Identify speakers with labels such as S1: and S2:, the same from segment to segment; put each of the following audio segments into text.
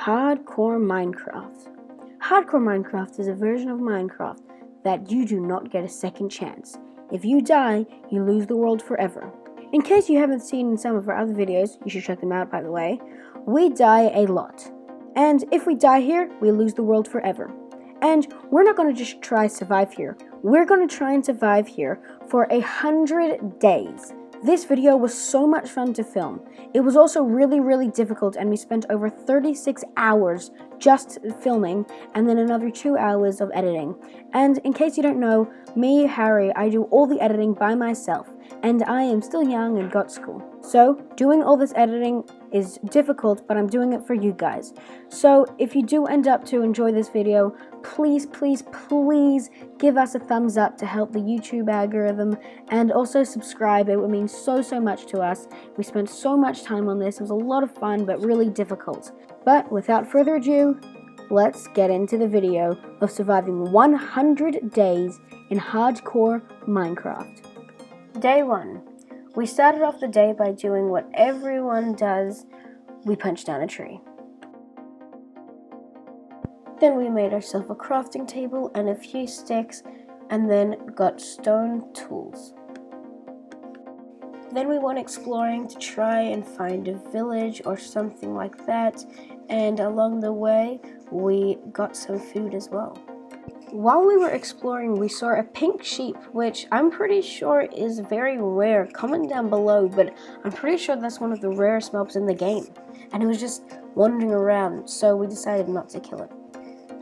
S1: Hardcore Minecraft. Hardcore Minecraft is a version of Minecraft that you do not get a second chance. If you die, you lose the world forever. In case you haven't seen some of our other videos, you should check them out by the way, we die a lot. And if we die here, we lose the world forever. And we're not going to just try survive here. We're going to try and survive here for 100 days. This video was so much fun to film. It was also really difficult, and we spent over 36 hours just filming and then another 2 hours of editing. And in case you don't know, me, Harry, I do all the editing by myself, and I am still young and got school. So doing all this editing is difficult, but I'm doing it for you guys. So if you do end up to enjoy this video, please give us a thumbs up to help the YouTube algorithm, and also subscribe. It would mean so much to us. We spent so much time on this. It was a lot of fun, but really difficult. But without further ado, let's get into the video of surviving 100 days in hardcore Minecraft. Day 1. We started off the day by doing what everyone does. We punched down a tree. Then we made ourselves a crafting table and a few sticks, and then got stone tools. Then we went exploring to try and find a village or something like that, and along the way we got some food as well. While we were exploring, we saw a pink sheep, which I'm pretty sure is very rare. Comment down below, but I'm pretty sure that's one of the rarest mobs in the game. And it was just wandering around, so we decided not to kill it.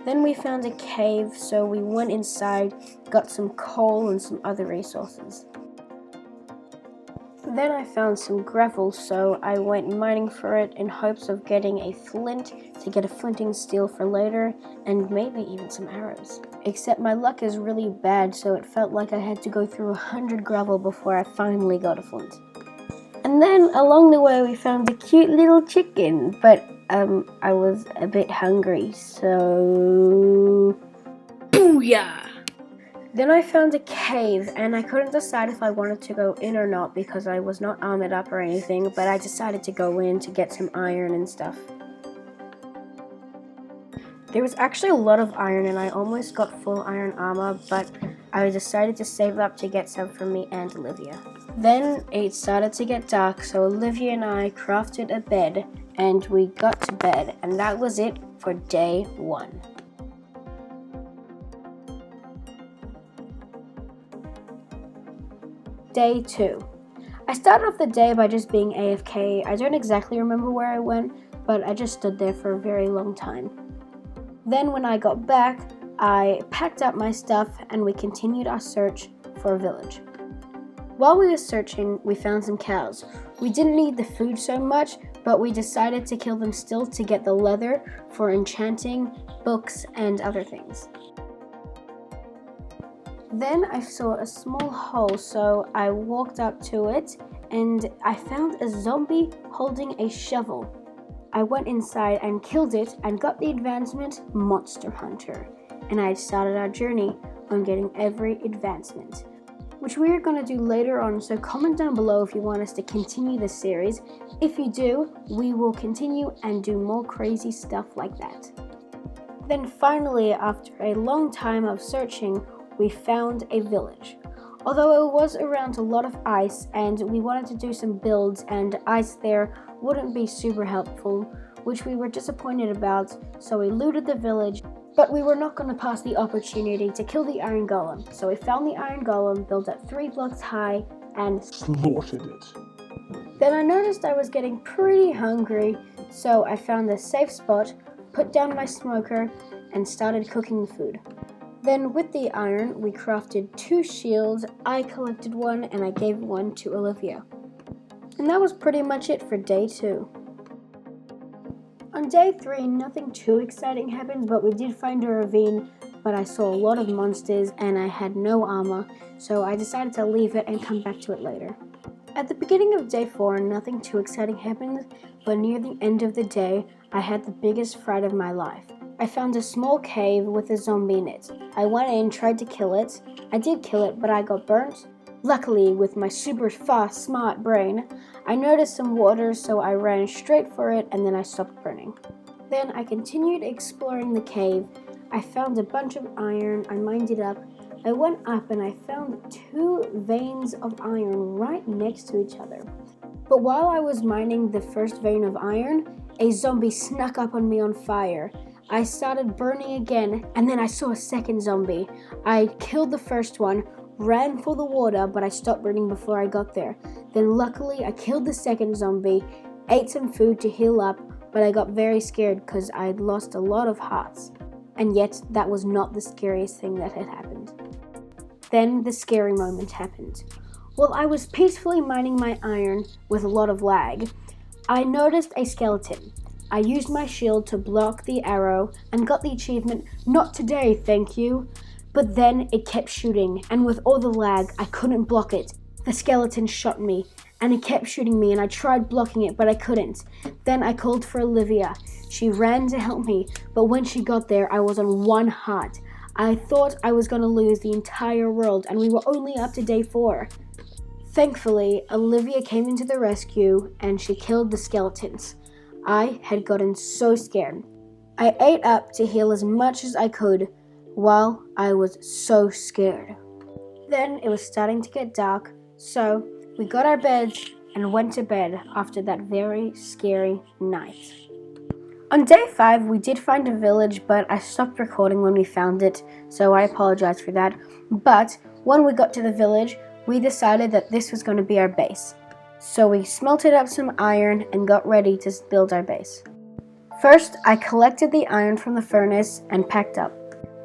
S1: Then we found a cave, so we went inside, got some coal and some other resources. Then I found some gravel, so I went mining for it in hopes of getting a flint to get a flinting steel for later, and maybe even some arrows. Except my luck is really bad, so it felt like I had to go through 100 gravel before I finally got a flint. And then along the way we found a cute little chicken, but I was a bit hungry, so... Booyah! Then I found a cave, and I couldn't decide if I wanted to go in or not because I was not armored up or anything, but I decided to go in to get some iron and stuff. There was actually a lot of iron, and I almost got full iron armor, but I decided to save up to get some for me and Olivia. Then it started to get dark, so Olivia and I crafted a bed, and we got to bed, and that was it for day 1. Day 2. I started off the day by just being AFK. I don't exactly remember where I went, but I just stood there for a very long time. Then when I got back, I packed up my stuff and we continued our search for a village. While we were searching, we found some cows. We didn't need the food so much, but we decided to kill them still to get the leather for enchanting, books, and other things. Then I saw a small hole, so I walked up to it and I found a zombie holding a shovel. I went inside and killed it and got the advancement Monster Hunter. And I started our journey on getting every advancement, which we are going to do later on, so comment down below if you want us to continue this series. If you do, we will continue and do more crazy stuff like that. Then finally, after a long time of searching, we found a village. Although it was around a lot of ice and we wanted to do some builds, and ice there wouldn't be super helpful, which we were disappointed about, so we looted the village. But we were not going to pass the opportunity to kill the iron golem, so we found the iron golem, built up 3 blocks high, and slaughtered it. Then I noticed I was getting pretty hungry, so I found a safe spot, put down my smoker, and started cooking the food. Then with the iron, we crafted 2 shields. I collected one and I gave one to Olivia. And that was pretty much it for day 2. On day 3, nothing too exciting happened, but we did find a ravine, but I saw a lot of monsters and I had no armor, so I decided to leave it and come back to it later. At the beginning of day 4, nothing too exciting happened, but near the end of the day, I had the biggest fright of my life. I found a small cave with a zombie in it. I went in, tried to kill it. I did kill it, but I got burnt. Luckily, with my super fast, smart brain, I noticed some water, so I ran straight for it and then I stopped burning. Then I continued exploring the cave. I found a bunch of iron, I mined it up. I went up and I found 2 veins of iron right next to each other. But while I was mining the first vein of iron, a zombie snuck up on me on fire. I started burning again, and then I saw a second zombie. I killed the first one, ran for the water, but I stopped burning before I got there. Then luckily I killed the second zombie, ate some food to heal up, but I got very scared because I had lost a lot of hearts. And yet that was not the scariest thing that had happened. Then the scary moment happened. While I was peacefully mining my iron with a lot of lag, I noticed a skeleton. I used my shield to block the arrow and got the achievement, "Not today, thank you." But then it kept shooting, and with all the lag, I couldn't block it. The skeleton shot me, and it kept shooting me, and I tried blocking it, but I couldn't. Then I called for Olivia. She ran to help me, but when she got there, I was on 1 heart. I thought I was going to lose the entire world, and we were only up to day 4. Thankfully, Olivia came into the rescue, and she killed the skeletons. I had gotten so scared. I ate up to heal as much as I could while I was so scared. Then it was starting to get dark, so we got our beds and went to bed after that very scary night. On day 5, we did find a village, but I stopped recording when we found it, so I apologize for that. But when we got to the village, we decided that this was going to be our base. So we smelted up some iron and got ready to build our base. First, I collected the iron from the furnace and packed up.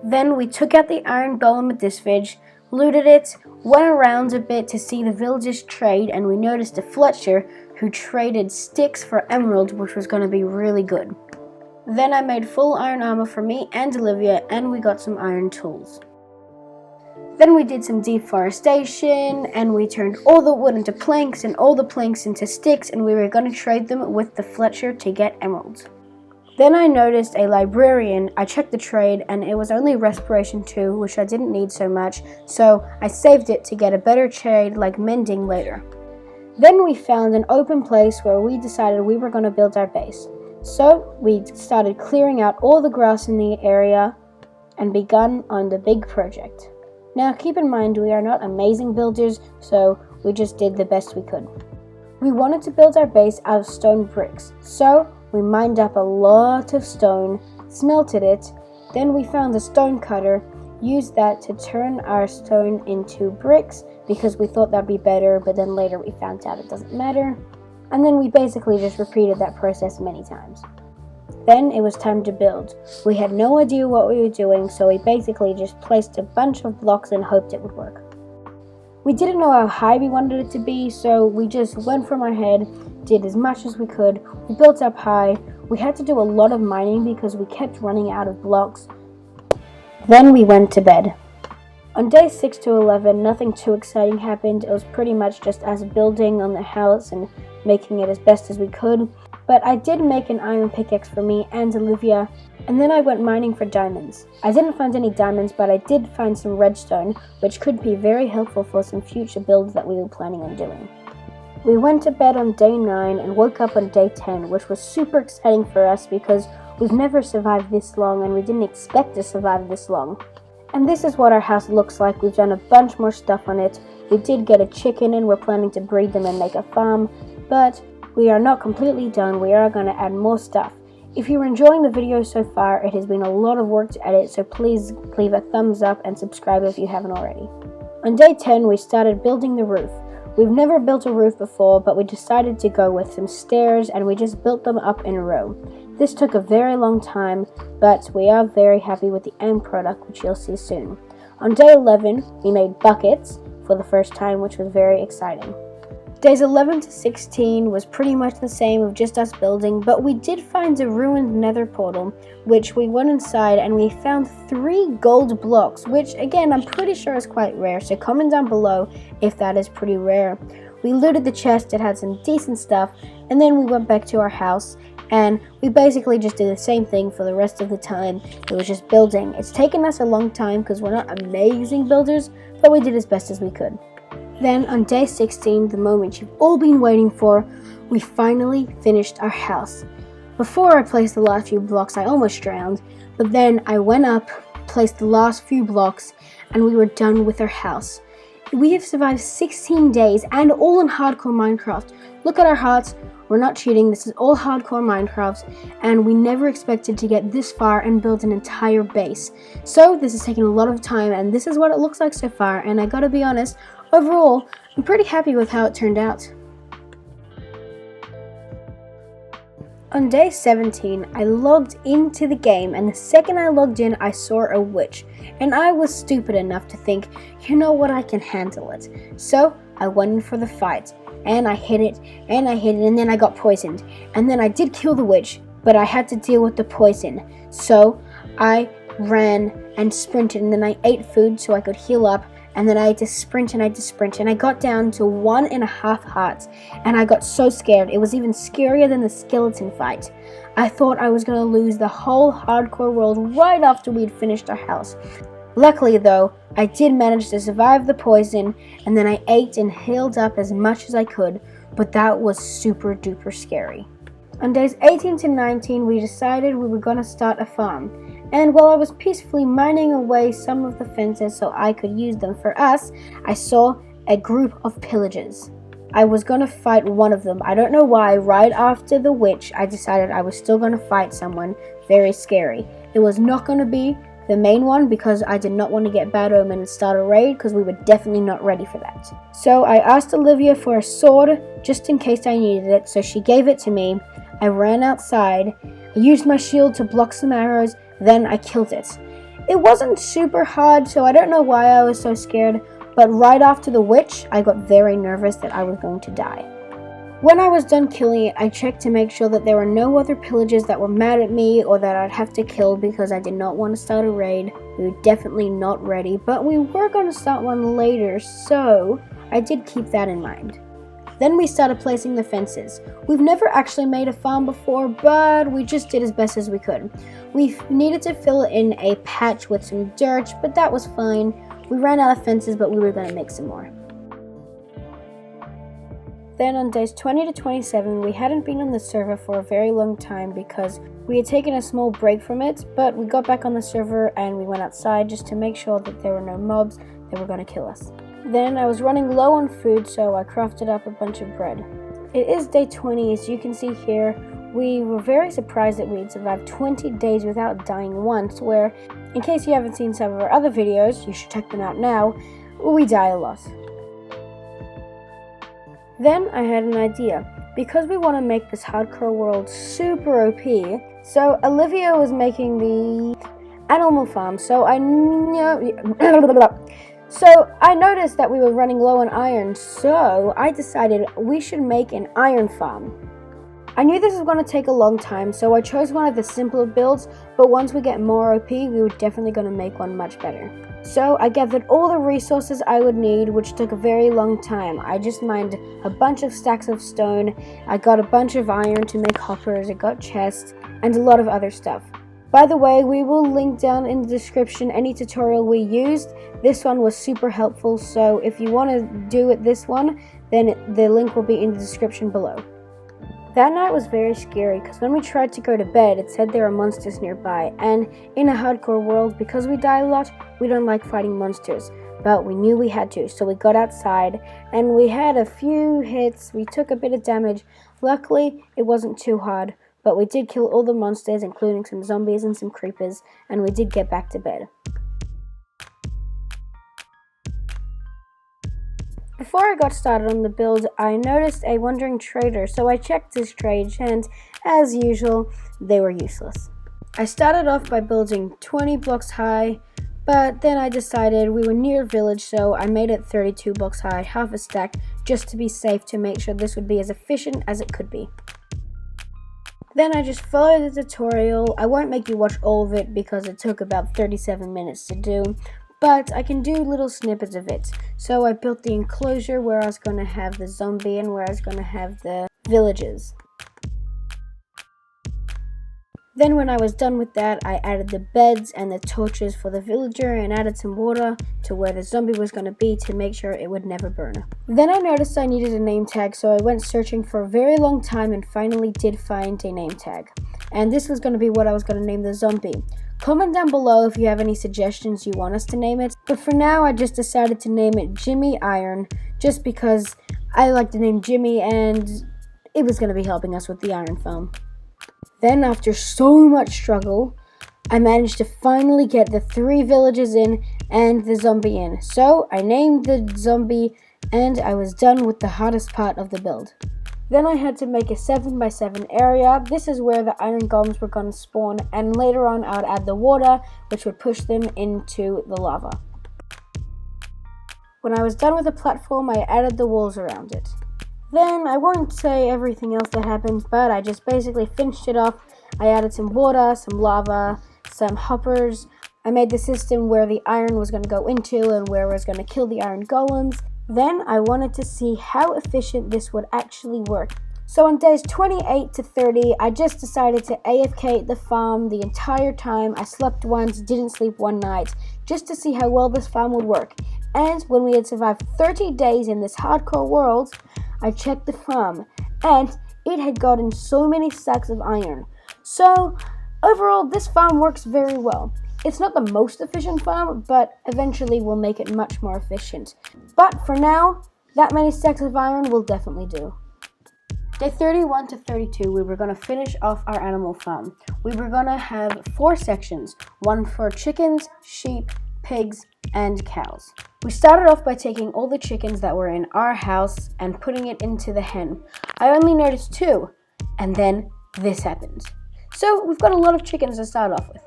S1: Then we took out the iron golem at this village, looted it, went around a bit to see the villagers trade, and we noticed a Fletcher who traded sticks for emerald, which was going to be really good. Then I made full iron armor for me and Olivia, and we got some iron tools. Then we did some deforestation, and we turned all the wood into planks and all the planks into sticks, and we were going to trade them with the Fletcher to get emeralds. Then I noticed a librarian. I checked the trade, and it was only respiration 2, which I didn't need so much, so I saved it to get a better trade like mending later. Then we found an open place where we decided we were going to build our base. So we started clearing out all the grass in the area and begun on the big project. Now keep in mind, we are not amazing builders, so we just did the best we could. We wanted to build our base out of stone bricks, so we mined up a lot of stone, smelted it, then we found a stone cutter, used that to turn our stone into bricks because we thought that'd be better, but then later we found out it doesn't matter. And then we basically just repeated that process many times. Then it was time to build. We had no idea what we were doing, so we basically just placed a bunch of blocks and hoped it would work. We didn't know how high we wanted it to be, so we just went from our head, did as much as we could. We built up high. We had to do a lot of mining because we kept running out of blocks. Then we went to bed. On day 6 to 11, nothing too exciting happened. It was pretty much just us building on the house and making it as best as we could. But I did make an iron pickaxe for me and Olivia, and then I went mining for diamonds. I didn't find any diamonds, but I did find some redstone, which could be very helpful for some future builds that we were planning on doing. We went to bed on day 9 and woke up on day 10, which was super exciting for us because we've never survived this long and we didn't expect to survive this long. And this is what our house looks like. We've done a bunch more stuff on it. We did get a chicken and we're planning to breed them and make a farm, but we are not completely done. We are going to add more stuff. If you're enjoying the video so far, it has been a lot of work to edit, so please leave a thumbs up and subscribe if you haven't already. On day 10, we started building the roof. We've never built a roof before, but we decided to go with some stairs and we just built them up in a row. This took a very long time, but we are very happy with the end product, which you'll see soon. On day 11, we made buckets for the first time, which was very exciting. Days 11 to 16 was pretty much the same of just us building, but we did find a ruined nether portal, which we went inside and we found 3 gold blocks, which again I'm pretty sure is quite rare, so comment down below if that is pretty rare. We looted the chest, it had some decent stuff, and then we went back to our house and we basically just did the same thing for the rest of the time. It was just building. It's taken us a long time because we're not amazing builders, but we did as best as we could. Then on day 16, the moment you've all been waiting for, we finally finished our house. Before I placed the last few blocks, I almost drowned, but then I went up, placed the last few blocks, and we were done with our house. We have survived 16 days and all in hardcore Minecraft. Look at our hearts. We're not cheating. This is all hardcore Minecraft, and we never expected to get this far and build an entire base. So this is taking a lot of time, and this is what it looks like so far, and I gotta be honest, overall, I'm pretty happy with how it turned out. On day 17, I logged into the game, and the second I logged in, I saw a witch, and I was stupid enough to think, you know what, I can handle it. So I went in for the fight, and I hit it, and then I got poisoned, and then I did kill the witch, but I had to deal with the poison. So I ran and sprinted, and then I ate food so I could heal up, and then I had to sprint, and I got down to 1.5 hearts, and I got so scared. It was even scarier than the skeleton fight. I thought I was gonna lose the whole hardcore world right after we'd finished our house. Luckily though, I did manage to survive the poison, and then I ate and healed up as much as I could, but that was super duper scary. On days 18 to 19, we decided we were gonna start a farm. And while I was peacefully mining away some of the fences so I could use them for us, I saw a group of pillagers. I was gonna fight one of them. I don't know why, right after the witch, I decided I was still gonna fight someone very scary. It was not gonna be the main one because I did not want to get Bad Omen and start a raid because we were definitely not ready for that. So I asked Olivia for a sword just in case I needed it, so she gave it to me. I ran outside, I used my shield to block some arrows, then I killed it. It wasn't super hard, so I don't know why I was so scared, but right after the witch, I got very nervous that I was going to die. When I was done killing it, I checked to make sure that there were no other pillagers that were mad at me or that I'd have to kill because I did not want to start a raid. We were definitely not ready, but we were going to start one later, so I did keep that in mind. Then we started placing the fences. We've never actually made a farm before, but we just did as best as we could. We needed to fill in a patch with some dirt, but that was fine. We ran out of fences, but we were going to make some more. Then on days 20 to 27, we hadn't been on the server for a very long time because we had taken a small break from it, but we got back on the server and we went outside just to make sure that there were no mobs that were going to kill us. Then I was running low on food, so I crafted up a bunch of bread. It is day 20, as you can see here. We were very surprised that we had survived 20 days without dying once, where, in case you haven't seen some of our other videos, you should check them out now, we die a lot. Then I had an idea. Because we want to make this hardcore world super OP, so Olivia was making the animal farm, so I noticed that we were running low on iron, so I decided we should make an iron farm. I knew this was going to take a long time, so I chose one of the simpler builds, but once we get more OP, we were definitely going to make one much better. So I gathered all the resources I would need, which took a very long time. I just mined a bunch of stacks of stone, I got a bunch of iron to make hoppers, I got chests, and a lot of other stuff. By the way, we will link down in the description any tutorial we used. This one was super helpful, so if you want to do it this one, then the link will be in the description below. That night was very scary because when we tried to go to bed, it said there were monsters nearby, and in a hardcore world, because we die a lot, we don't like fighting monsters, but we knew we had to, so we got outside, and we had a few hits, we took a bit of damage. Luckily, it wasn't too hard, but we did kill all the monsters, including some zombies and some creepers, and we did get back to bed. Before I got started on the build, I noticed a wandering trader, so I checked his trade, and as usual, they were useless. I started off by building 20 blocks high, but then I decided we were near a village, so I made it 32 blocks high, half a stack, just to be safe to make sure this would be as efficient as it could be. Then I just followed the tutorial. I won't make you watch all of it because it took about 37 minutes to do, but I can do little snippets of it. So I built the enclosure where I was going to have the zombie and where I was going to have the villagers. Then when I was done with that, I added the beds and the torches for the villager and added some water to where the zombie was going to be to make sure it would never burn. Then I noticed I needed a name tag, so I went searching for a very long time and finally did find a name tag. and this was going to be what I was going to name the zombie. Comment down below if you have any suggestions you want us to name it, but for now I just decided to name it Jimmy Iron, just because I like the name Jimmy and it was going to be helping us with the iron farm. Then after so much struggle, I managed to finally get the 3 villagers in and the zombie in. So I named the zombie and I was done with the hardest part of the build. Then I had to make a 7x7 area. This is where the iron golems were going to spawn, and later on I would add the water, which would push them into the lava. When I was done with the platform, I added the walls around it. Then, I won't say everything else that happened, but I just basically finished it off. I added some water, some lava, some hoppers. I made the system where the iron was going to go into and where it was going to kill the iron golems. Then, I wanted to see how efficient this would actually work. So on days 28 to 30, I just decided to AFK the farm the entire time. I slept once, didn't sleep one night, just to see how well this farm would work. And when we had survived 30 days in this hardcore world, I checked the farm, and it had gotten so many stacks of iron. So, overall, this farm works very well. It's not the most efficient farm, but eventually we'll make it much more efficient. But for now, that many stacks of iron will definitely do. Day 31 to 32, we were going to finish off our animal farm. We were going to have 4 sections, one for chickens, sheep, pigs, and cows. We started off by taking all the chickens that were in our house and putting it into the hen. I only noticed 2, and then this happened. So we've got a lot of chickens to start off with.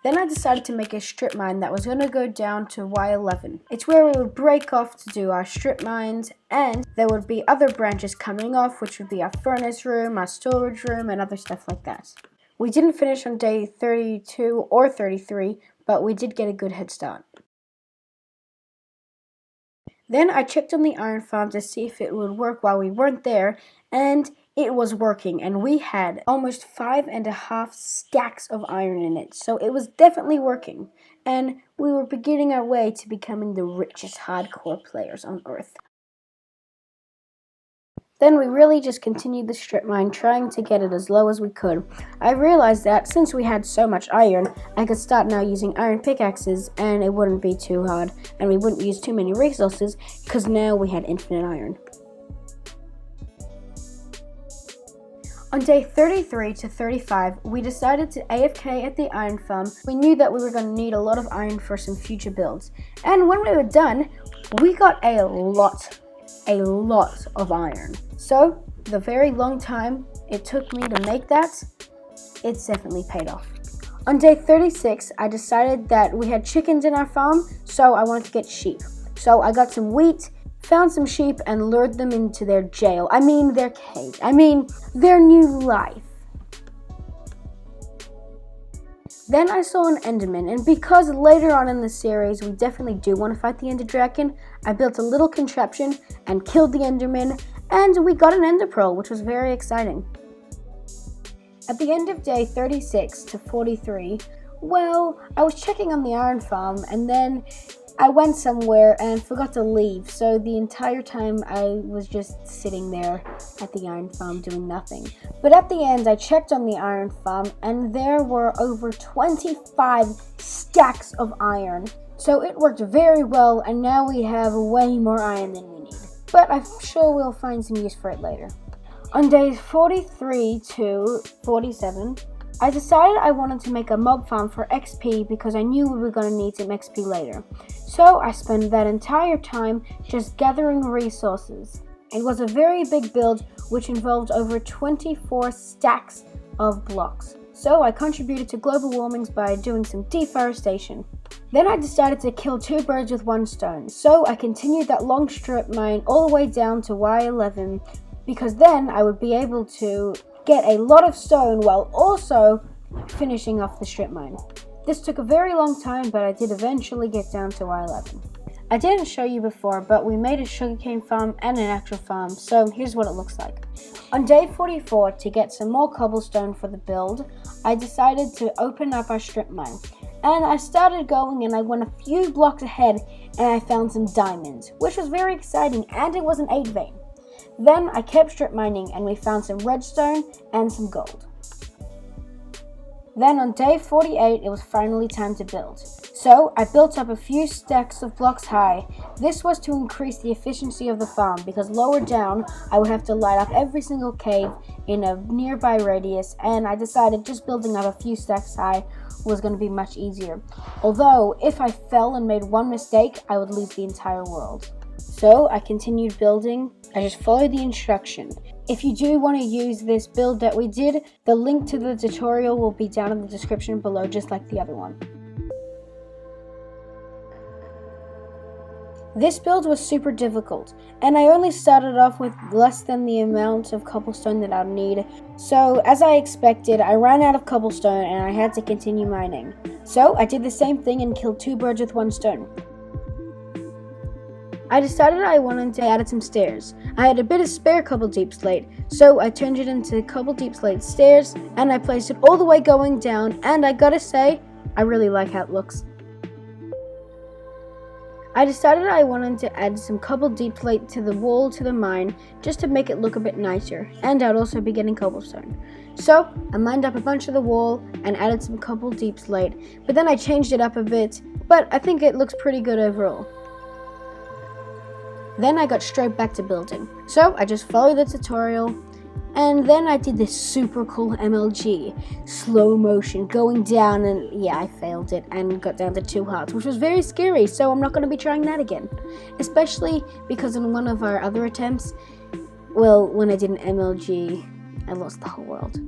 S1: Then I decided to make a strip mine that was going to go down to Y11. It's where we would break off to do our strip mines, and there would be other branches coming off, which would be our furnace room, our storage room, and other stuff like that. We didn't finish on day 32 or 33, but we did get a good head start. Then I checked on the iron farm to see if it would work while we weren't there, and it was working, and we had almost 5.5 stacks of iron in it, so it was definitely working, and we were beginning our way to becoming the richest hardcore players on Earth. Then we really just continued the strip mine, trying to get it as low as we could. I realized that since we had so much iron, I could start now using iron pickaxes and it wouldn't be too hard and we wouldn't use too many resources because now we had infinite iron. On day 33 to 35, we decided to AFK at the iron farm. We knew that we were going to need a lot of iron for some future builds. And when we were done, we got a lot of iron. So, the very long time it took me to make that, it's definitely paid off. On day 36, I decided that we had chickens in our farm, so I wanted to get sheep. So I got some wheat, found some sheep, and lured them into their jail. Their cage. Their new life. Then I saw an Enderman, and because later on in the series we definitely do want to fight the Ender Dragon, I built a little contraption and killed the Enderman, and we got an Ender Pearl, which was very exciting. At the end of day 36 to 43, well, I was checking on the iron farm, and then I went somewhere and forgot to leave, so the entire time I was just sitting there at the iron farm doing nothing. But at the end, I checked on the iron farm, and there were over 25 stacks of iron. So it worked very well, and now we have way more iron than we need. But I'm sure we'll find some use for it later. On days 43 to 47, I decided I wanted to make a mob farm for XP because I knew we were going to need some XP later. So I spent that entire time just gathering resources. It was a very big build which involved over 24 stacks of blocks. So I contributed to global warming by doing some deforestation. Then I decided to kill 2 birds with 1 stone. So I continued that long strip mine all the way down to Y11 because then I would be able to get a lot of stone while also finishing off the strip mine. This took a very long time, but I did eventually get down to Y11. I didn't show you before, but we made a sugarcane farm and an actual farm, so here's what it looks like. On day 44, to get some more cobblestone for the build, I decided to open up our strip mine. And I started going and I went a few blocks ahead and I found some diamonds, which was very exciting, and it was an 8 vein. Then I kept strip mining and we found some redstone and some gold. Then on day 48, it was finally time to build. So I built up a few stacks of blocks high. This was to increase the efficiency of the farm because lower down I would have to light up every single cave in a nearby radius, and I decided just building up a few stacks high was going to be much easier. Although if I fell and made one mistake, I would lose the entire world. So I continued building. I just followed the instruction. If you do want to use this build that we did, the link to the tutorial will be down in the description below, just like the other one. This build was super difficult, and I only started off with less than the amount of cobblestone that I'd need. So as I expected, I ran out of cobblestone and I had to continue mining. So I did the same thing and killed 2 birds with 1 stone. I decided I wanted to add some stairs. I had a bit of spare cobble deep slate, so I turned it into cobble deep slate stairs, and I placed it all the way going down, and I gotta say, I really like how it looks. I decided I wanted to add some cobble deep slate to the wall to the mine, just to make it look a bit nicer, and I'd also be getting cobblestone. So, I mined up a bunch of the wall and added some cobble deep slate, but then I changed it up a bit, but I think it looks pretty good overall. Then I got straight back to building. So I just followed the tutorial, and then I did this super cool MLG, slow motion, going down, and yeah, I failed it and got down to 2 hearts, which was very scary, so I'm not going to be trying that again. Especially because in one of our other attempts, well, when I did an MLG, I lost the whole world.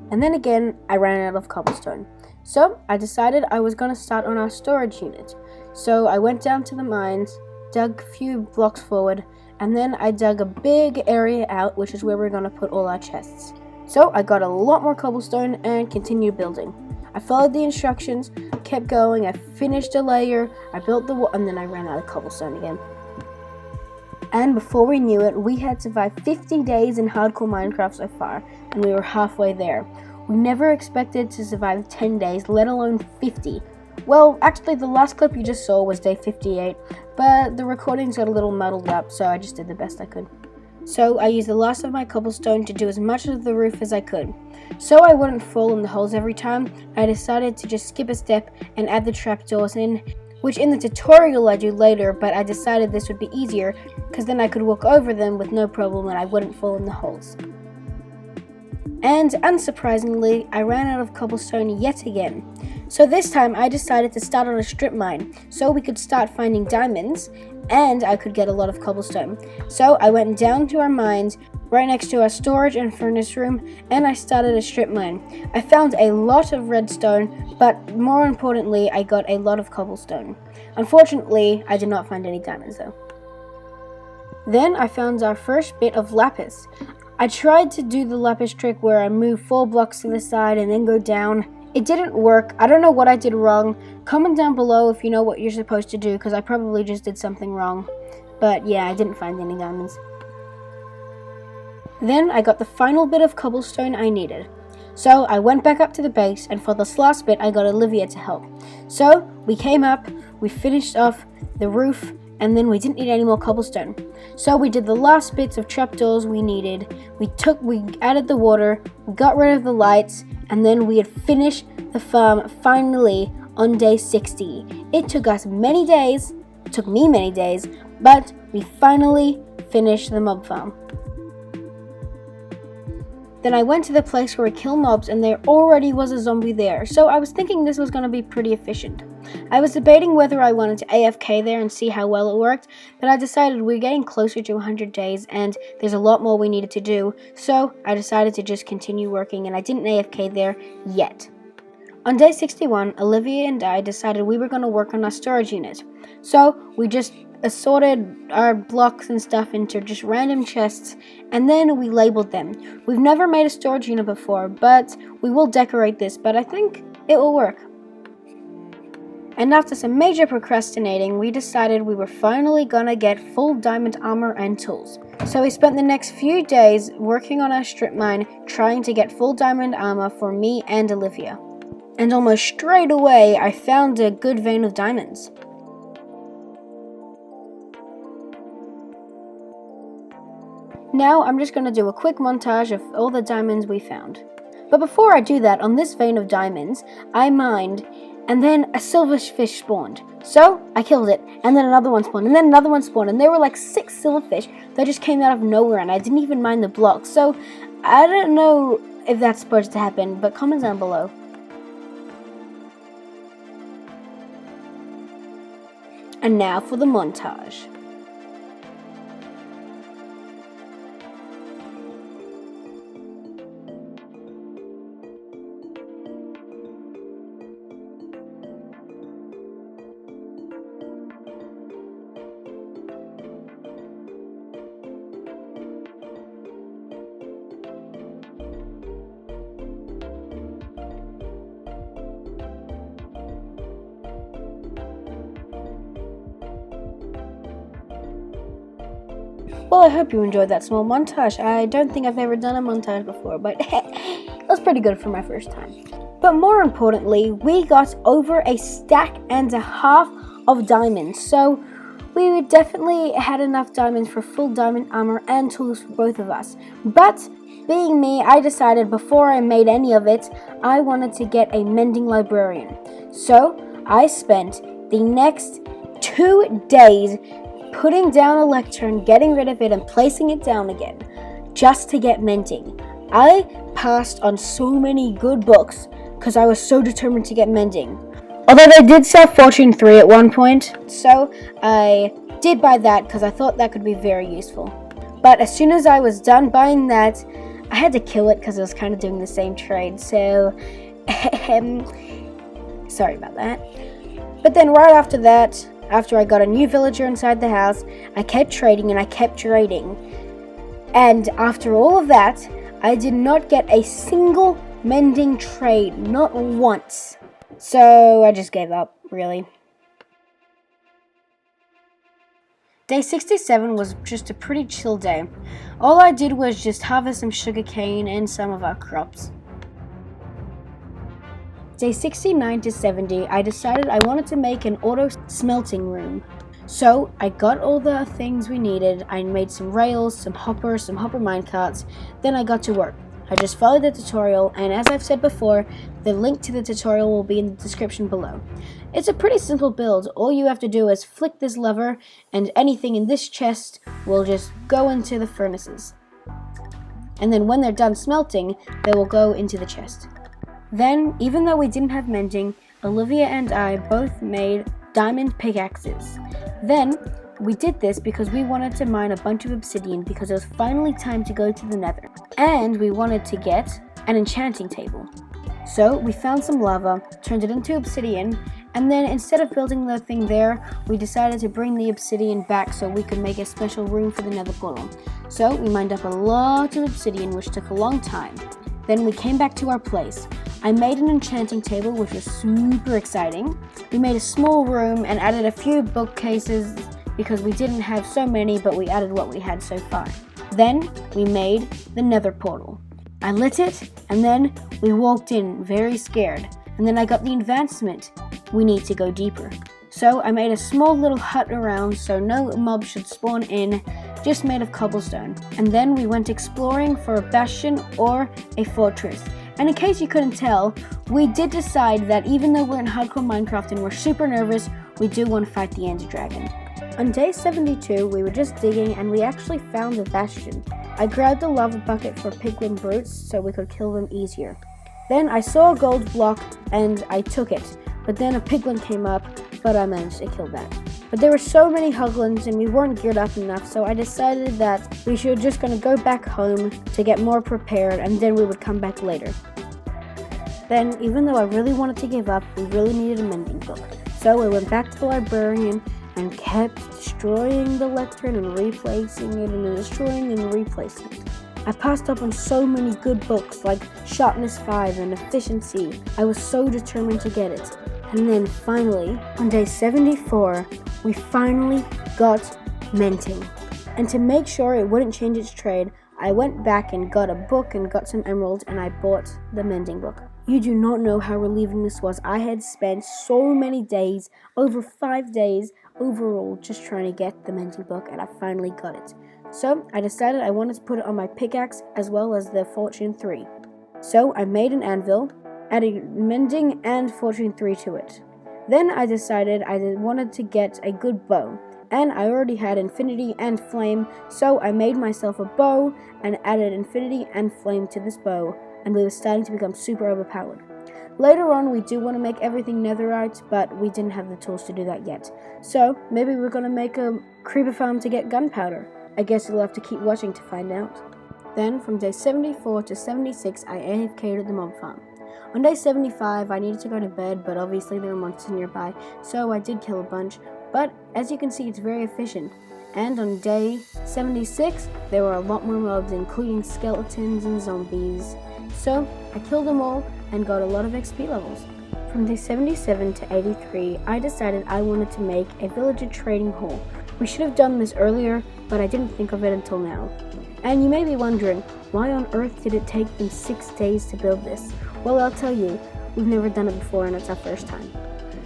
S1: And then again, I ran out of cobblestone. So I decided I was going to start on our storage unit. So I went down to the mines, dug a few blocks forward, and then I dug a big area out, which is where we're going to put all our chests. So I got a lot more cobblestone and continued building. I followed the instructions, kept going, I finished a layer, I built the wall, and then I ran out of cobblestone again. And before we knew it, we had survived 50 days in hardcore Minecraft so far, and we were halfway there. We never expected to survive 10 days, let alone 50. Well, actually, the last clip you just saw was day 58, but the recordings got a little muddled up, so I just did the best I could. So I used the last of my cobblestone to do as much of the roof as I could. So I wouldn't fall in the holes every time, I decided to just skip a step and add the trapdoors in, which in the tutorial I do later, but I decided this would be easier, because then I could walk over them with no problem and I wouldn't fall in the holes. And unsurprisingly, I ran out of cobblestone yet again. So this time I decided to start on a strip mine so we could start finding diamonds and I could get a lot of cobblestone. So I went down to our mines right next to our storage and furnace room and I started a strip mine. I found a lot of redstone, but more importantly I got a lot of cobblestone. Unfortunately, I did not find any diamonds though. Then I found our first bit of lapis. I tried to do the lapis trick where I move 4 blocks to the side and then go down. It didn't work. I don't know what I did wrong. Comment down below if you know what you're supposed to do, because I probably just did something wrong. But yeah, I didn't find any diamonds. Then I got the final bit of cobblestone I needed. So I went back up to the base, and for this last bit I got Olivia to help. So we came up, we finished off the roof, and then we didn't need any more cobblestone. So we did the last bits of trapdoors we needed. We added the water, we got rid of the lights, and then we had finished the farm finally on day 60. It took us many days, it took me many days, but we finally finished the mob farm. Then I went to the place where we kill mobs and there already was a zombie there, so I was thinking this was going to be pretty efficient. I was debating whether I wanted to AFK there and see how well it worked, but I decided we're getting closer to 100 days and there's a lot more we needed to do, so I decided to just continue working and I didn't AFK there yet. On day 61, Olivia and I decided we were going to work on our storage unit, so we just assorted our blocks and stuff into just random chests and then we labeled them. We've never made a storage unit before, but we will decorate this, but I think it will work. And after some major procrastinating, we decided we were finally gonna get full diamond armor and tools. So we spent the next few days working on our strip mine, trying to get full diamond armor for me and Olivia. And almost straight away, I found a good vein of diamonds. Now I'm just going to do a quick montage of all the diamonds we found. But before I do that, on this vein of diamonds, I mined, and then a silverfish spawned. So I killed it, and then another one spawned, and then another one spawned, and there were like 6 silverfish that just came out of nowhere, and I didn't even mine the blocks. So I don't know if that's supposed to happen, but comment down below. And now for the montage. Well, I hope you enjoyed that small montage. I don't think I've ever done a montage before, but it was pretty good for my first time. But more importantly, we got over a stack and a half of diamonds, so we definitely had enough diamonds for full diamond armor and tools for both of us. But being me, I decided before I made any of it, I wanted to get a mending librarian. So I spent the next 2 days putting down a lectern, getting rid of it, and placing it down again, just to get mending. I passed on so many good books because I was so determined to get mending. Although they did sell Fortune 3 at one point, so I did buy that because I thought that could be very useful. But as soon as I was done buying that, I had to kill it because it was kind of doing the same trade, so sorry about that. But then right after that, after I got a new villager inside the house, I kept trading and I kept trading. And after all of that, I did not get a single mending trade, not once. So I just gave up, really. Day 67 was just a pretty chill day. All I did was just harvest some sugarcane and some of our crops. Day 69 to 70, I decided I wanted to make an auto smelting room. So I got all the things we needed. I made some rails, some hopper minecarts. Then I got to work. I just followed the tutorial, and as I've said before, the link to the tutorial will be in the description below. It's a pretty simple build. All you have to do is flick this lever, and anything in this chest will just go into the furnaces. And then when they're done smelting, they will go into the chest. Then, even though we didn't have mending, Olivia and I both made diamond pickaxes. Then, we did this because we wanted to mine a bunch of obsidian because it was finally time to go to the nether. And we wanted to get an enchanting table. So, we found some lava, turned it into obsidian, and then instead of building the thing there, we decided to bring the obsidian back so we could make a special room for the nether portal. So, we mined up a lot of obsidian, which took a long time. Then we came back to our place. I made an enchanting table, which was super exciting. We made a small room and added a few bookcases because we didn't have so many, but we added what we had so far. Then we made the nether portal. I lit it, and then we walked in very scared. And then I got the advancement. We need to go deeper. So I made a small little hut around so no mob should spawn in, just made of cobblestone. And then we went exploring for a bastion or a fortress. And in case you couldn't tell, we did decide that even though we're in hardcore Minecraft and we're super nervous, we do want to fight the Ender Dragon. On day 72, we were just digging and we actually found the bastion. I grabbed a lava bucket for piglin brutes so we could kill them easier. Then I saw a gold block and I took it, but then a piglin came up, but I managed to kill that. But there were so many hoglins and we weren't geared up enough, so I decided that we should just gonna go back home to get more prepared and then we would come back later. Then, even though I really wanted to give up, we really needed a mending book. So I went back to the librarian and kept destroying the lectern and replacing it and destroying and replacing it. I passed up on so many good books like Sharpness 5 and Efficiency. I was so determined to get it. And then finally, on day 74, we finally got mending. And to make sure it wouldn't change its trade, I went back and got a book and got some emeralds and I bought the mending book. You do not know how relieving this was. I had spent so many days, over 5 days overall, just trying to get the mending book, and I finally got it. So I decided I wanted to put it on my pickaxe as well as the Fortune 3. So I made an anvil, added mending and Fortune 3 to it. Then I decided I wanted to get a good bow, and I already had infinity and flame, so I made myself a bow and added infinity and flame to this bow, and we were starting to become super overpowered. Later on, we do want to make everything netherite, but we didn't have the tools to do that yet. So maybe we're going to make a creeper farm to get gunpowder. I guess you'll have to keep watching to find out. Then, from day 74 to 76, I AFK'd at the mob farm. On day 75, I needed to go to bed, but obviously there were monsters nearby, so I did kill a bunch. But as you can see, it's very efficient. And on day 76, there were a lot more mobs, including skeletons and zombies. So I killed them all and got a lot of XP levels. From day 77 to 83, I decided I wanted to make a villager trading hall. We should have done this earlier, but I didn't think of it until now. And you may be wondering, why on earth did it take them 6 days to build this? Well, I'll tell you, we've never done it before and it's our first time.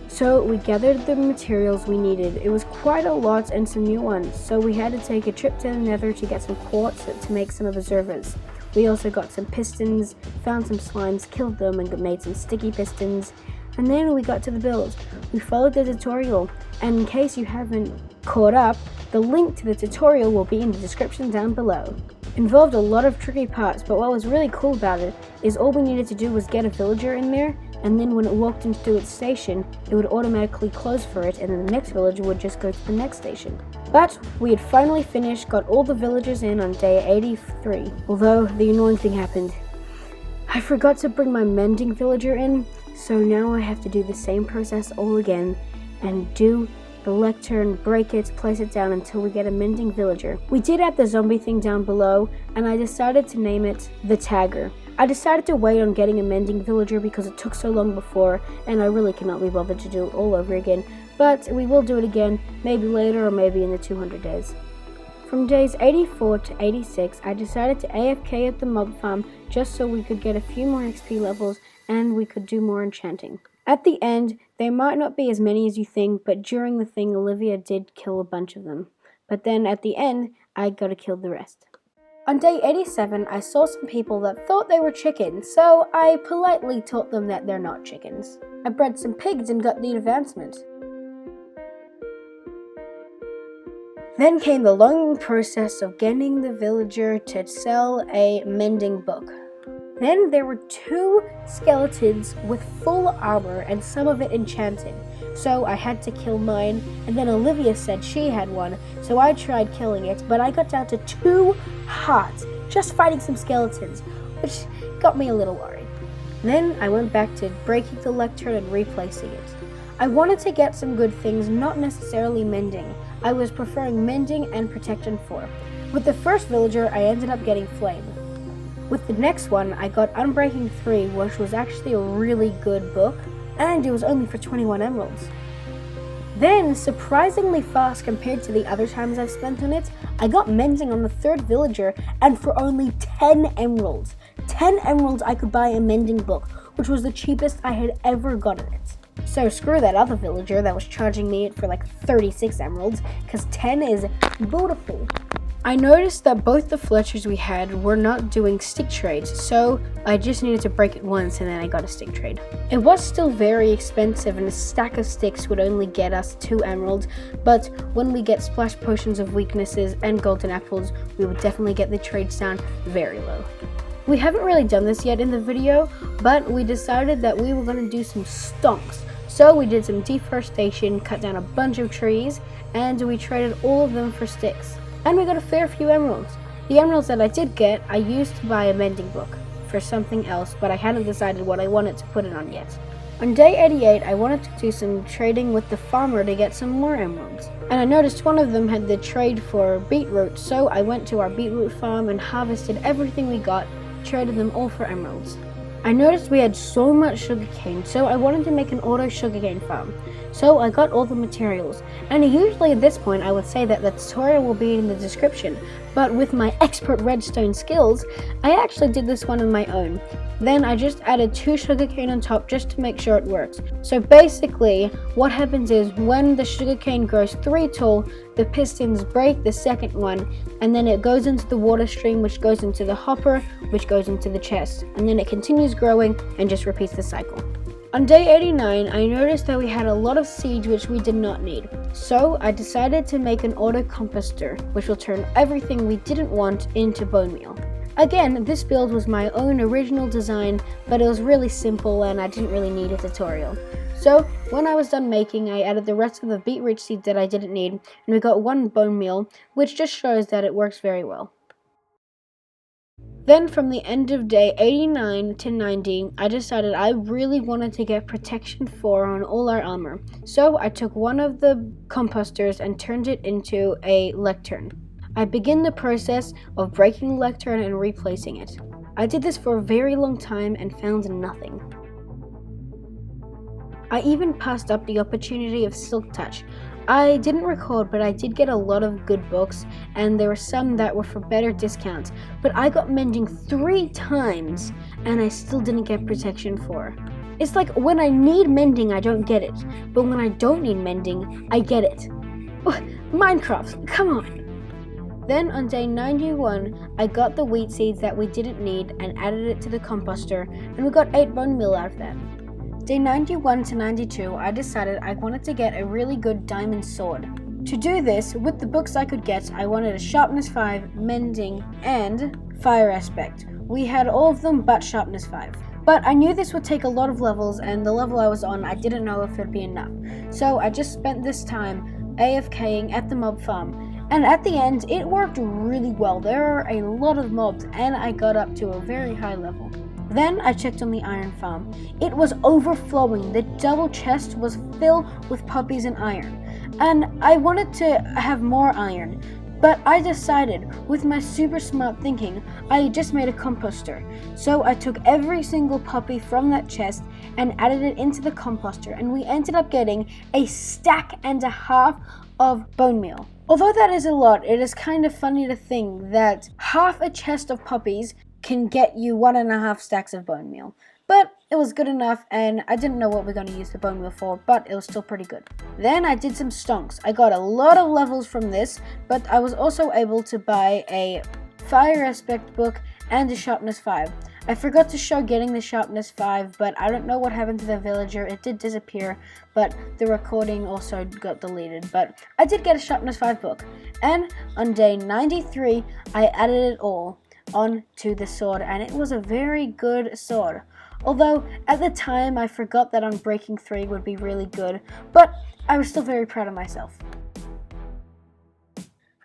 S1: So we gathered the materials we needed. It was quite a lot and some new ones, so we had to take a trip to the nether to get some quartz to make some observers. We also got some pistons, found some slimes, killed them, and made some sticky pistons. And then we got to the build. We followed the tutorial, and in case you haven't caught up, the link to the tutorial will be in the description down below. Involved a lot of tricky parts, but what was really cool about it is all we needed to do was get a villager in there, and then when it walked into its station, it would automatically close for it, and then the next villager would just go to the next station. But we had finally finished, got all the villagers in on day 83, although the annoying thing happened. I forgot to bring my mending villager in, so now I have to do the same process all again, and do the lectern, break it, place it down until we get a mending villager. We did add the zombie thing down below, and I decided to name it the Tagger. I decided to wait on getting a mending villager because it took so long before, and I really cannot be bothered to do it all over again, but we will do it again, maybe later or maybe in the 200 days. From days 84 to 86, I decided to AFK at the mob farm just so we could get a few more XP levels and we could do more enchanting. At the end, there might not be as many as you think, but during the thing, Olivia did kill a bunch of them. But then at the end, I got to kill the rest. On day 87, I saw some people that thought they were chickens, so I politely taught them that they're not chickens. I bred some pigs and got the advancement. Then came the long process of getting the villager to sell a mending book. Then there were 2 skeletons with full armor and some of it enchanted, so I had to kill mine, and then Olivia said she had one, so I tried killing it, but I got down to 2 hearts just fighting some skeletons, which got me a little worried. Then I went back to breaking the lectern and replacing it. I wanted to get some good things, not necessarily mending. I was preferring mending and protection 4. With the first villager, I ended up getting flame. With the next one, I got Unbreaking 3, which was actually a really good book, and it was only for 21 emeralds. Then, surprisingly fast compared to the other times I've spent on it, I got Mending on the 3rd villager, and for only 10 emeralds. 10 emeralds I could buy a Mending book, which was the cheapest I had ever gotten it. So screw that other villager that was charging me it for like 36 emeralds, because 10 is beautiful. I noticed that both the Fletchers we had were not doing stick trades, so I just needed to break it once and then I got a stick trade. It was still very expensive and a stack of sticks would only get us 2 emeralds, but when we get splash potions of weaknesses and golden apples, we would definitely get the trades down very low. We haven't really done this yet in the video, but we decided that we were going to do some stonks. So we did some deforestation, cut down a bunch of trees, and we traded all of them for sticks. And we got a fair few emeralds. The emeralds that I did get, I used to buy a mending book for something else, but I hadn't decided what I wanted to put it on yet. On day 88, I wanted to do some trading with the farmer to get some more emeralds. And I noticed one of them had the trade for beetroot, so I went to our beetroot farm and harvested everything we got, traded them all for emeralds. I noticed we had so much sugarcane, so I wanted to make an auto sugarcane farm. So I got all the materials, and usually at this point I would say that the tutorial will be in the description, but with my expert redstone skills, I actually did this one on my own. Then I just added 2 sugarcane on top just to make sure it works. So basically, what happens is when the sugarcane grows 3 tall, the pistons break the second one, and then it goes into the water stream, which goes into the hopper, which goes into the chest, and then it continues growing and just repeats the cycle. On day 89, I noticed that we had a lot of seeds which we did not need. So I decided to make an auto composter, which will turn everything we didn't want into bone meal. Again, this build was my own original design, but it was really simple and I didn't really need a tutorial. So when I was done making, I added the rest of the beetroot seeds that I didn't need, and we got 1 bone meal, which just shows that it works very well. Then from the end of day 89 to 90, I decided I really wanted to get protection 4 on all our armor. So I took one of the composters and turned it into a lectern. I began the process of breaking the lectern and replacing it. I did this for a very long time and found nothing. I even passed up the opportunity of Silk Touch. I didn't record, but I did get a lot of good books, and there were some that were for better discounts, but I got mending 3 times, and I still didn't get protection 4. It's like when I need mending, I don't get it, but when I don't need mending, I get it. Minecraft, come on! Then on day 91, I got the wheat seeds that we didn't need and added it to the composter, and we got 8 bone meal out of that. Day 91 to 92, I decided I wanted to get a really good diamond sword. To do this, with the books I could get, I wanted a sharpness 5, mending, and fire aspect. We had all of them but sharpness 5. But I knew this would take a lot of levels, and the level I was on, I didn't know if it would be enough. So I just spent this time AFKing at the mob farm. And at the end, it worked really well. There are a lot of mobs, and I got up to a very high level. Then I checked on the iron farm. It was overflowing. The double chest was filled with puppies and iron. And I wanted to have more iron. But I decided, with my super smart thinking, I just made a composter. So I took every single puppy from that chest and added it into the composter. And we ended up getting a stack and a half of bone meal. Although that is a lot, it is kind of funny to think that half a chest of puppies can get you 1.5 stacks of bone meal. But it was good enough, and I didn't know what we're going to use the bone meal for, but it was still pretty good. Then I did some stonks. I got a lot of levels from this, but I was also able to buy a fire aspect book and a sharpness 5. I forgot to show getting the sharpness 5, but I don't know what happened to the villager. It did disappear, but the recording also got deleted. But I did get a sharpness 5 book. And on day 93, I added it all onto the sword, and it was a very good sword. Although at the time I forgot that Unbreaking 3 would be really good, but I was still very proud of myself.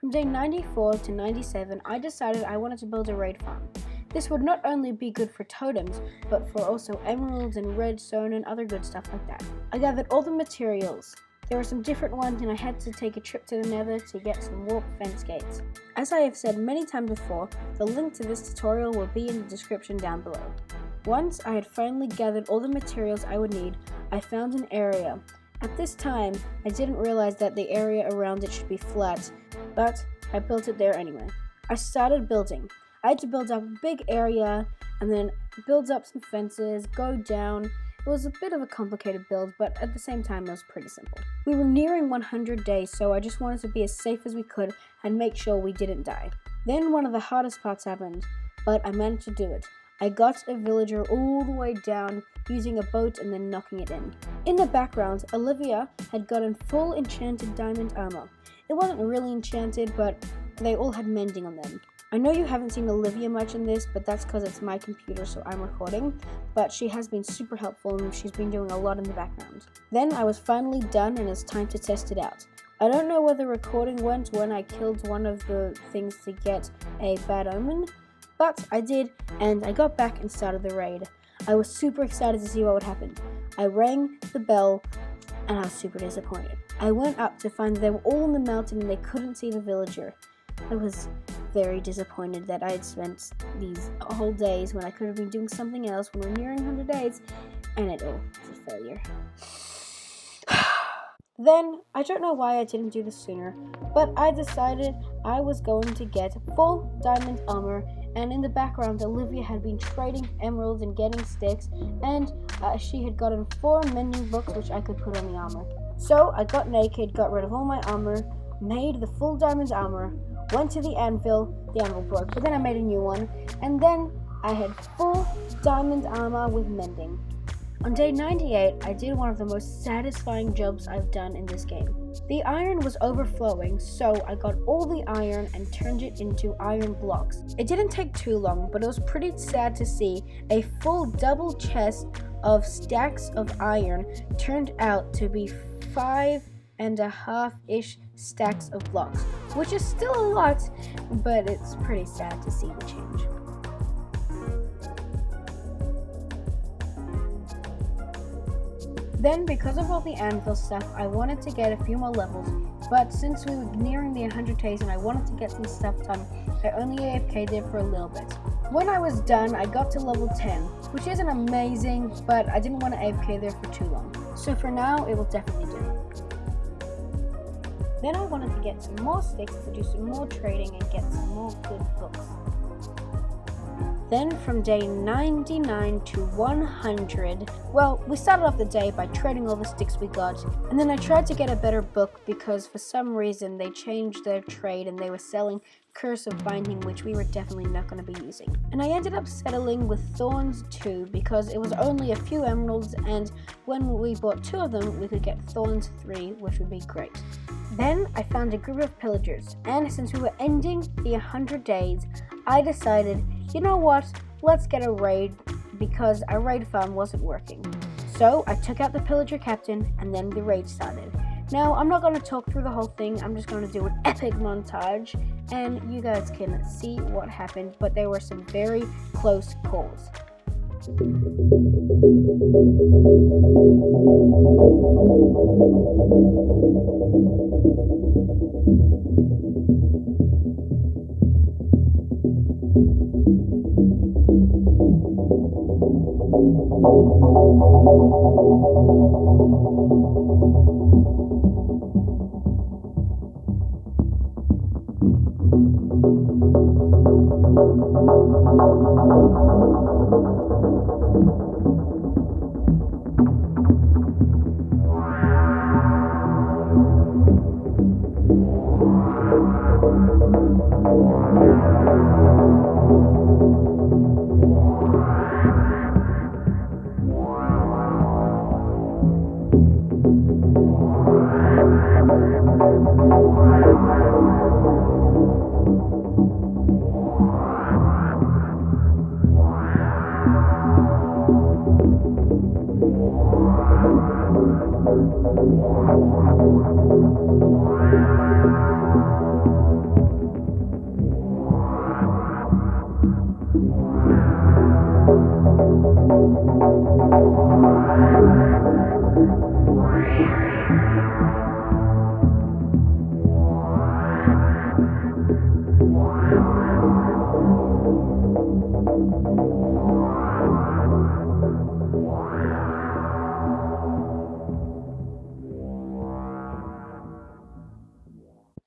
S1: From day 94 to 97, I decided I wanted to build a raid farm. This would not only be good for totems, but for also emeralds and redstone and other good stuff like that. I gathered all the materials. There were some different ones, and I had to take a trip to the nether to get some warp fence gates. As I have said many times before, the link to this tutorial will be in the description down below. Once I had finally gathered all the materials I would need, I found an area. At this time, I didn't realize that the area around it should be flat, but I built it there anyway. I started building. I had to build up a big area, and then build up some fences, go down. It was a bit of a complicated build, but at the same time it was pretty simple. We were nearing 100 days, so I just wanted to be as safe as we could and make sure we didn't die. Then one of the hardest parts happened, but I managed to do it. I got a villager all the way down using a boat and then knocking it in. In the background, Olivia had gotten full enchanted diamond armor. It wasn't really enchanted, but they all had mending on them. I know you haven't seen Olivia much in this, but that's because it's my computer, so I'm recording, but she has been super helpful and she's been doing a lot in the background. Then I was finally done and it's time to test it out. I don't know where the recording went when I killed one of the things to get a bad omen, but I did, and I got back and started the raid. I was super excited to see what would happen. I rang the bell, and I was super disappointed. I went up to find they were all in the mountain and they couldn't see the villager. I was very disappointed that I had spent these whole days when I could have been doing something else when we're nearing 100 days, and it all was a failure. Then, I don't know why I didn't do this sooner, but I decided I was going to get full diamond armor, and in the background Olivia had been trading emeralds and getting sticks, and she had gotten 4 mending books which I could put on the armor. So I got naked, got rid of all my armor, made the full diamond armor, went to the anvil broke, but then I made a new one, and then I had full diamond armor with mending. On day 98, I did one of the most satisfying jobs I've done in this game. The iron was overflowing, so I got all the iron and turned it into iron blocks. It didn't take too long, but it was pretty sad to see a full double chest of stacks of iron turned out to be 5.5-ish stacks of blocks, which is still a lot, but it's pretty sad to see the change. Then, because of all the anvil stuff, I wanted to get a few more levels, but since we were nearing the 100 days and I wanted to get some stuff done, I only AFK'd there for a little bit. When I was done, I got to level 10, which isn't amazing, but I didn't want to AFK there for too long. So for now, it will definitely do. Then I wanted to get some more sticks to do some more trading and get some more good books. Then from day 99 to 100, well, we started off the day by trading all the sticks we got, and then I tried to get a better book because for some reason they changed their trade and they were selling Curse of Binding, which we were definitely not going to be using. And I ended up settling with Thorns 2 because it was only a few emeralds, and when we bought 2 of them, we could get Thorns 3, which would be great. Then I found a group of pillagers, and since we were ending the 100 days, I decided, you know what, let's get a raid because our raid farm wasn't working. So I took out the pillager captain and then the raid started. Now I'm not going to talk through the whole thing, I'm just going to do an epic montage and you guys can see what happened, but there were some very close calls.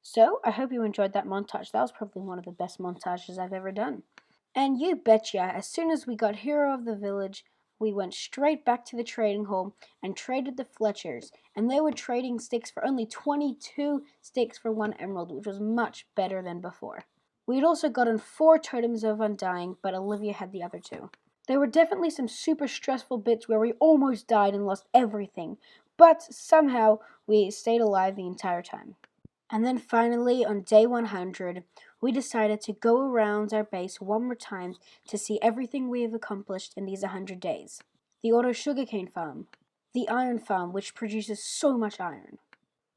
S1: So, I hope you enjoyed that montage. That was probably one of the best montages I've ever done. And you betcha, as soon as we got Hero of the Village, we went straight back to the trading hall and traded the Fletchers. And they were trading sticks for only 22 sticks for 1 emerald, which was much better than before. We had also gotten 4 totems of Undying, but Olivia had the other 2. There were definitely some super stressful bits where we almost died and lost everything, but somehow we stayed alive the entire time. And then finally, on day 100, we decided to go around our base one more time to see everything we have accomplished in these 100 days. The auto sugarcane farm, the iron farm, which produces so much iron,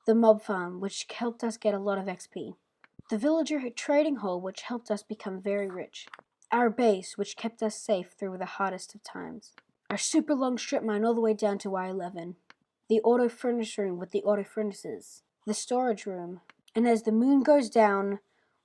S1: the mob farm, which helped us get a lot of XP, the villager trading hall, which helped us become very rich, our base, which kept us safe through the hardest of times, our super long strip mine all the way down to Y11, the auto furnace room with the auto furnaces, the storage room, and as the moon goes down,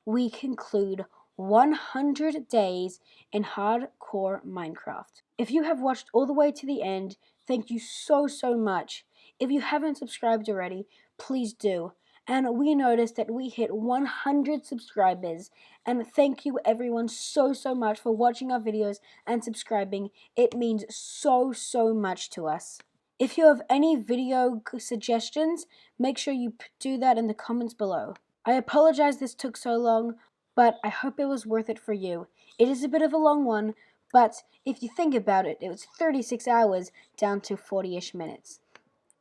S1: we conclude 100 days in hardcore Minecraft. If you have watched all the way to the end, thank you so much. If you haven't subscribed already, please do. And we noticed that we hit 100 subscribers. And thank you everyone so much for watching our videos and subscribing. It means so much to us. If you have any video suggestions, make sure you do that in the comments below. I apologize this took so long, but I hope it was worth it for you. It is a bit of a long one, but if you think about it, it was 36 hours down to 40-ish minutes.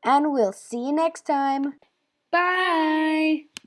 S1: And we'll see you next time. Bye!